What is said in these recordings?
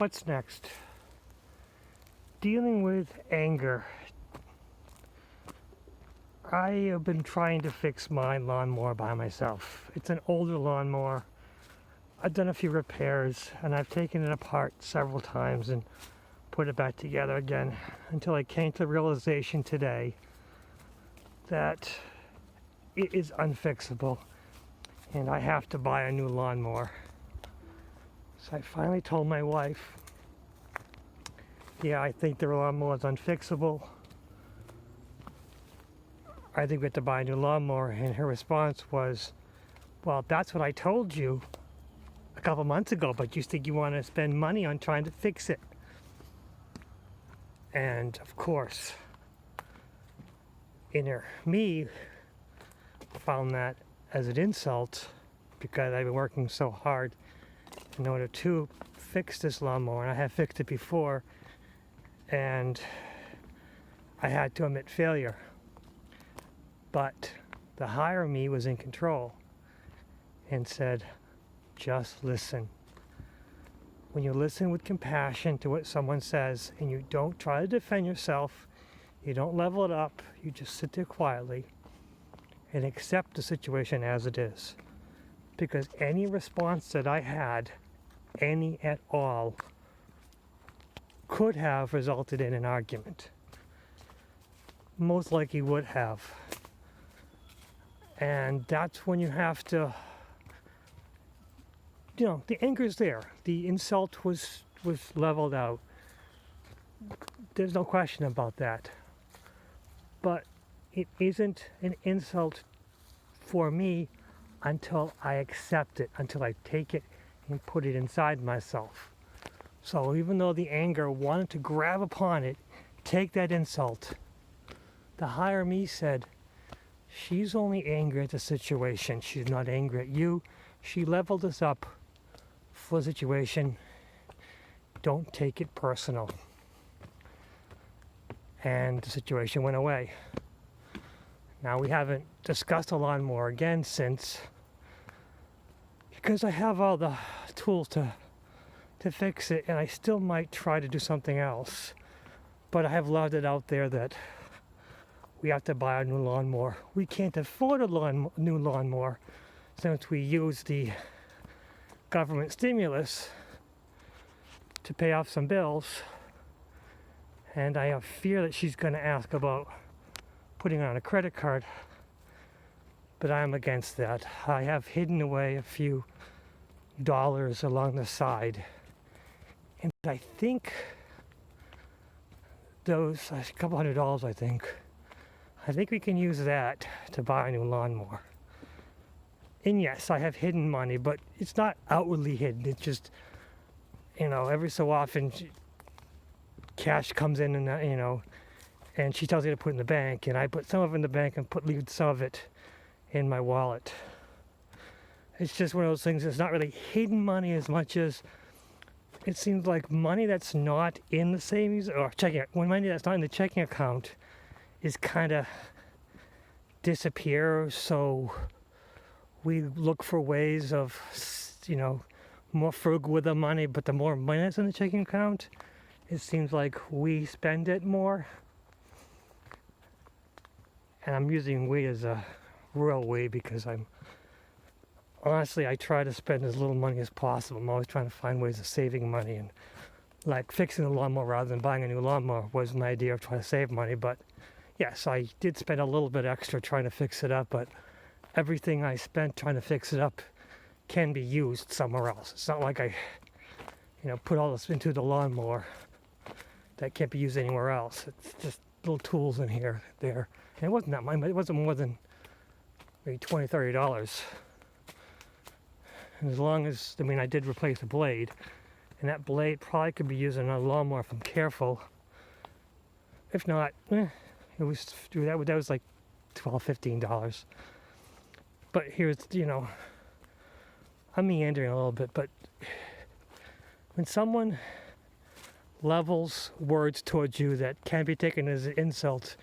What's next? Dealing with anger. I have been trying to fix my lawnmower by myself. It's an older lawnmower. I've done a few repairs and I've taken it apart several times and put it back together again until I came to the realization today that it is unfixable and I have to buy a new lawnmower. So I finally told my wife, yeah, I think the lawnmower is unfixable. I think we have to buy a new lawnmower. And her response was, well, that's what I told you a couple months ago, but you think you want to spend money on trying to fix it. And of course, me found that as an insult because I've been working so hard in order to fix this lawnmower, and I have fixed it before, and I had to admit failure. But the higher me was in control and said, just listen. When you listen with compassion to what someone says and you don't try to defend yourself, you don't level it up, you just sit there quietly and accept the situation as it is. Because any response that I had, any at all, could have resulted in an argument. Most likely would have. And that's when you have to, the anger's there. The insult was leveled out. There's no question about that. But it isn't an insult for me until I accept it, until I take it and put it inside myself. So even though the anger wanted to grab upon it, take that insult, the higher me said, she's only angry at the situation. She's not angry at you. She leveled us up for the situation. Don't take it personal. And the situation went away. Now we haven't discussed a lawnmower again since, because I have all the tools to fix it, and I still might try to do something else. But I have left it out there that we have to buy a new lawnmower. We can't afford a new lawnmower since we use the government stimulus to pay off some bills. And I have fear that she's going to ask about putting on a credit card. But I'm against that. I have hidden away a few dollars along the side. And I think those, a couple $100, I think we can use that to buy a new lawnmower. And yes, I have hidden money, but it's not outwardly hidden. It's just, every so often cash comes in and, and she tells me to put it in the bank, and I put some of it in the bank and leave some of it in my wallet. It's just one of those things. It's not really hidden money as much as it seems like money that's not in the savings or checking, when money that's not in the checking account is kind of disappear. So we look for ways of, more frugal with the money, but the more money that's in the checking account, it seems like we spend it more. And I'm using we as a real we because honestly, I try to spend as little money as possible. I'm always trying to find ways of saving money, and like fixing the lawnmower rather than buying a new lawnmower was my idea of trying to save money. But yes, I did spend a little bit extra trying to fix it up, but everything I spent trying to fix it up can be used somewhere else. It's not like I, put all this into the lawnmower that can't be used anywhere else. It's just little tools in here, there. And it wasn't that much, it wasn't more than maybe $20, $30. And as long as, I did replace a blade, and that blade probably could be used in a lawnmower if I'm careful. If not, that was like $12, $15. But here's, I'm meandering a little bit, but when someone levels words towards you that can be taken as an insult,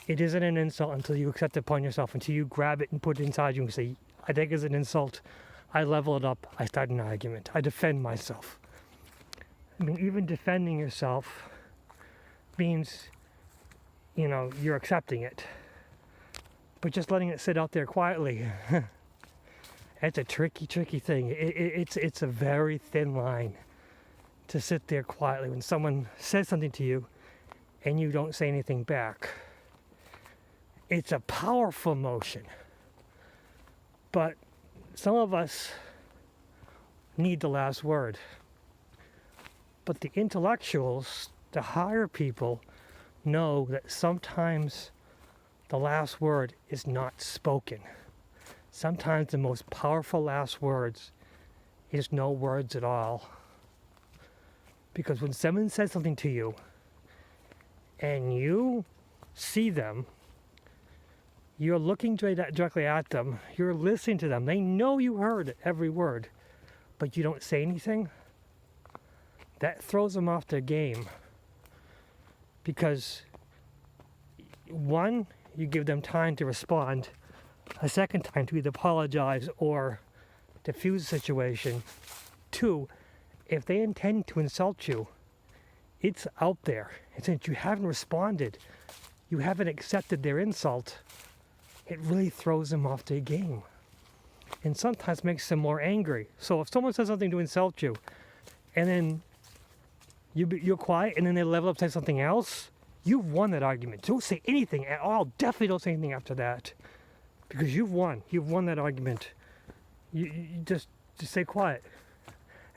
it isn't an insult until you accept it upon yourself, until you grab it and put it inside you and say, I think it's an insult. I level it up. I start an argument. I defend myself. I mean, even defending yourself means, you're accepting it. But just letting it sit out there quietly, it's a tricky thing. It's a very thin line to sit there quietly when someone says something to you and you don't say anything back. It's a powerful emotion. But some of us need the last word. But the intellectuals, the higher people, know that sometimes the last word is not spoken. Sometimes the most powerful last words is no words at all. Because when someone says something to you and you see them, you're looking directly at them, you're listening to them, they know you heard every word, but you don't say anything, that throws them off their game. Because one, you give them time to respond, a second time to either apologize or diffuse the situation. Two, if they intend to insult you, it's out there. And since you haven't responded, you haven't accepted their insult, it really throws them off their game. And sometimes makes them more angry. So if someone says something to insult you, and then you're quiet, and then they level up and say something else, you've won that argument. Don't say anything at all. Definitely don't say anything after that. Because you've won. You've won that argument. You just stay quiet.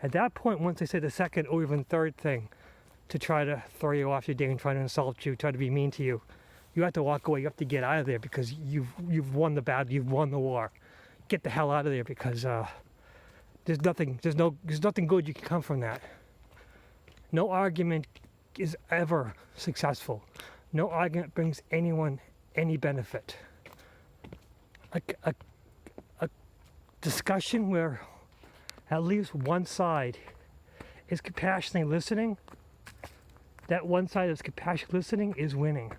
At that point, once they say the second or even third thing to try to throw you off your game, try to insult you, try to be mean to you, you have to walk away. You have to get out of there because you've won the battle. You've won the war. Get the hell out of there because there's nothing good you can come from that. No argument is ever successful. No argument brings anyone any benefit. A discussion where at least one side is compassionately listening, that one side that's compassionately listening is winning.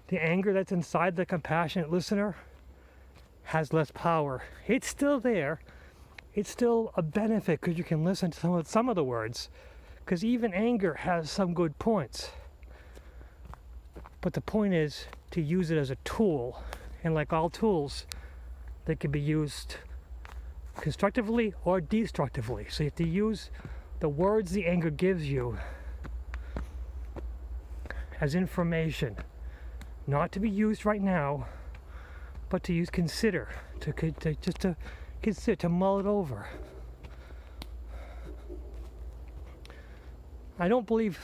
The anger that's inside the compassionate listener has less power. It's still there. It's still a benefit because you can listen to some of the words. Because even anger has some good points. But the point is to use it as a tool. And like all tools, they can be used constructively or destructively. So you have to use the words the anger gives you as information. Not to be used right now, but to use consider. To consider, to mull it over. I don't believe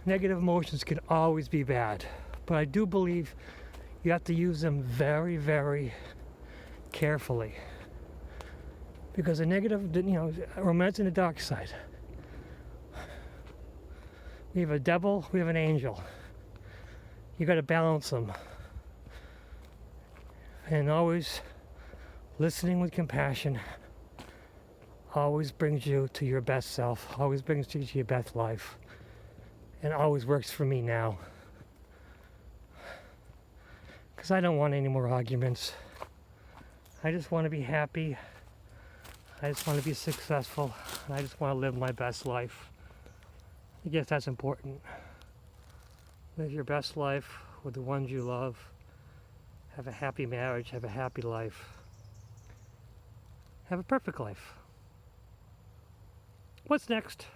negative emotions can always be bad, but I do believe you have to use them very, very carefully. Because a negative, romance in the dark side. We have a devil, we have an angel. You got to balance them. And always listening with compassion always brings you to your best self, always brings you to your best life, and always works for me now. Because I don't want any more arguments. I just want to be happy. I just want to be successful. I just want to live my best life. I guess that's important. Live your best life with the ones you love. Have a happy marriage. Have a happy life. Have a perfect life. What's next?